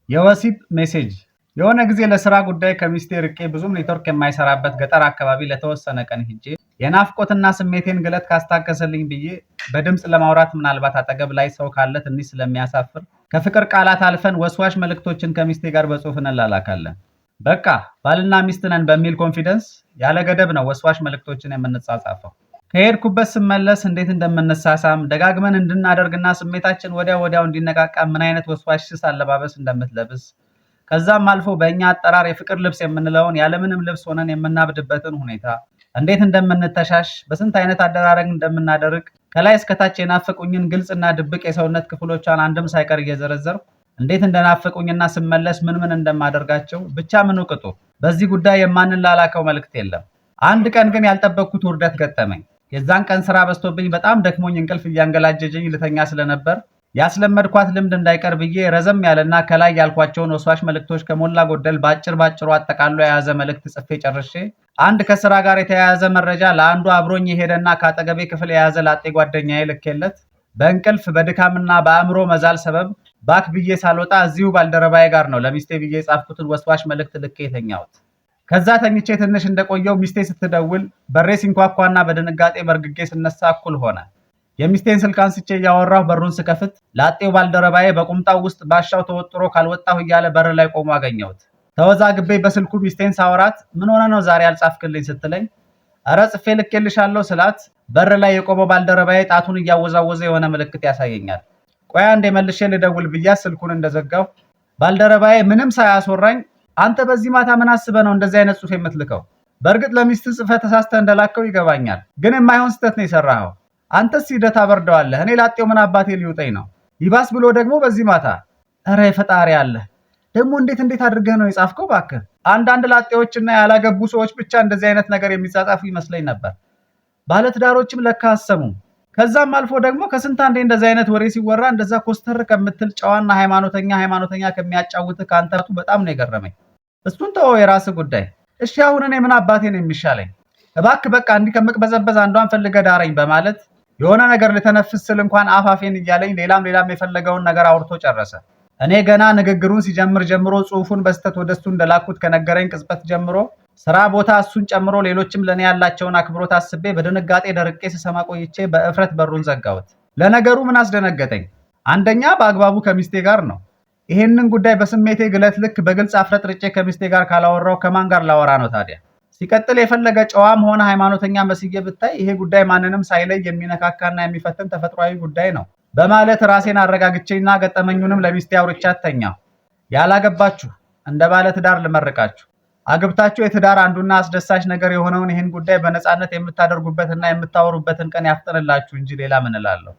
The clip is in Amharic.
የወሲብ ሜሴጅ የሆነ ጊዜ ለስራ ጉዳይ ከሚስቴ ርቄ ብዙም ኔትወርክ የማይሰራበት ገጠር አካባቢ ለተወሰነ ቀን ሄጄ የናፍቆትና ስሜቴን ግለት ካስታገሰልኝ ብዬ በድምፅ ለማውራት ምናልባት አጠገብ ላይ ሰው ካለ ትንሽ ስለሚያሳፍር ከፍቅር ቃላት አልፈን ወስዋሽ መልእክቶችን ከሚስቴ ጋር በጽሁፍ እንላላካለን። በቃ ባልና ሚስት ነን በሚል ኮንፊደንስ ያለ ገደብ ነው ወስዋሽ መልእክቶችን የምንጻጻፈው። ከሄድኩበት ስመለስ እንዴት እንደምንሳሳም ደጋግመን እንድናደርግና ስሜታችን ወዲያው እንዲነቃቃ ምን አይነት ወስዋሽ ስስ አለባበስ እንደምትለብስ ከዛም አልፎ በእኛ አጠራር የፍቅር ልብስ የምንለውን ያለምንም ልብስ ሆነን የምናብድበትን ሁኔታ እንዴት እንደምንተሻሽ በስንት አይነት አደራረግ እንደምናደርግ ከላይ እስከታች የናፈቁኝን ግልጽና ድብቅ የሰውነት ክፍሎቿን አንድም ሳይቀር እየዘረዘርኩ እንዴት እንደናፈቁኝና ስመለስ ምን እንደማደርጋቸው ብቻ ምኑ ቅጡ። በዚህ ጉዳይ የማንላላከው መልእክት የለም። አንድ ቀን ግን ያልጠበቅኩት ውርደት ገጠመኝ። የዛን ቀን ስራ በዝቶብኝ በጣም ደክሞኝ እንቅልፍ እያንገላጀጀኝ ልተኛ ስለነበር ያስለመድኳት ልምድ እንዳይቀር ብዬ ረዘም ያለና ከላይ ያልኳቸውን ወስዋሽ መልእክቶች ከሞላ ጎደል ባጭሩ አጠቃሎ የያዘ መልእክት ጽፌ ጨርሼ አንድ ከስራ ጋር የተያያዘ መረጃ ለአንዱ አብሮኝ የሄደና ከአጠገቤ ክፍል የያዘ ላጤ ጓደኛዬ ልኬለት በእንቅልፍ በድካምና በአእምሮ መዛል ሰበብ ባክ ብዬ ሳልወጣ እዚሁ ባልደረባዬ ጋር ነው ለሚስቴ ብዬ የጻፍኩትን ወስዋሽ መልእክት ልኬ የተኛሁት። ከዛ ተኝቼ ትንሽ እንደቆየው ሚስቴ ስትደውል በሬ ሲንኳኳና በድንጋጤ በርግጌ ስነሳ እኩል ሆነ። የሚስቴን ስልክ አንስቼ እያወራሁ በሩን ስከፍት ላጤው ባልደረባዬ በቁምጣው ውስጥ ባሻው ተወጥሮ ካልወጣሁ እያለ በር ላይ ቆሞ አገኘሁት። ተወዛግቤ በስልኩ ሚስቴን ሳወራት ምን ሆነ ነው ዛሬ አልጻፍክልኝ ስትለኝ አረ ጽፌ ልኬልሻለሁ ስላት በር ላይ የቆመው ባልደረባዬ ጣቱን እያወዛወዘ የሆነ ምልክት ያሳየኛል። ቆይ አንዴ መልሼ ልደውል ብያት ስልኩን እንደዘጋው ባልደረባዬ ምንም ሳያስወራኝ አንተ በዚህ ማታ ምን አስበህ ነው እንደዚህ አይነት ጽሁፍ የምትልከው? በእርግጥ ለሚስት ጽፈህ ተሳስተህ እንደላከው ይገባኛል፣ ግን የማይሆን ስህተት ነው የሰራኸው። አንተስ ሂደት አበርደዋለህ፣ እኔ ላጤው ምን አባቴ ሊውጠኝ ነው? ይባስ ብሎ ደግሞ በዚህ ማታ። እረ ፈጣሪ አለ ደግሞ እንዴት አድርገህ ነው የጻፍከው? እባክህ አንዳንድ ላጤዎችና ያላገቡ ሰዎች ብቻ እንደዚህ አይነት ነገር የሚጻጻፉ ይመስለኝ ነበር። ባለትዳሮችም ለካ አሰሙም። ከዛም አልፎ ደግሞ ከስንት አንዴ እንደዚህ አይነት ወሬ ሲወራ እንደዛ ኮስተር ከምትል ጨዋና ሃይማኖተኛ ከሚያጫውት ካንተቱ በጣም ነው የገረመኝ። እሱን ተወው፣ የራስህ ጉዳይ። እሺ አሁን እኔ ምን አባቴ ነው የሚሻለኝ? እባክህ በቃ እንዲህ ከምቅበዘበዝ አንዷን ፈልገህ ዳረኝ በማለት የሆነ ነገር ልተነፍስ ስል እንኳን አፋፌን እያለኝ ሌላም የፈለገውን ነገር አውርቶ ጨረሰ። እኔ ገና ንግግሩን ሲጀምር ጀምሮ ጽሁፉን በስተት ወደሱ እንደላኩት ከነገረኝ ቅጽበት ጀምሮ ስራ ቦታ እሱን ጨምሮ ሌሎችም ለኔ ያላቸውን አክብሮት አስቤ በድንጋጤ ደርቄ ስሰማ ቆይቼ በእፍረት በሩን ዘጋሁት። ለነገሩ ምን አስደነገጠኝ? አንደኛ በአግባቡ ከሚስቴ ጋር ነው። ይሄንን ጉዳይ በስሜቴ ግለት ልክ በግልጽ አፍረጥርጬ ከሚስቴ ጋር ካላወራው ከማን ጋር ላወራ ነው ታዲያ? ሲቀጥል የፈለገ ጨዋም ሆነ ሃይማኖተኛ መስዬ ብታይ ይሄ ጉዳይ ማንንም ሳይለይ የሚነካካና የሚፈትን ተፈጥሯዊ ጉዳይ ነው በማለት ራሴን አረጋግቼና ገጠመኙንም ለሚስቴ አውርቻት ተኛሁ። ያላገባችሁ እንደ ባለ ትዳር ልመርቃችሁ። አግብታችሁ የትዳር አንዱና አስደሳች ነገር የሆነውን ይህን ጉዳይ በነፃነት የምታደርጉበትና የምታወሩበትን ቀን ያፍጥንላችሁ እንጂ ሌላ ምን እላለሁ?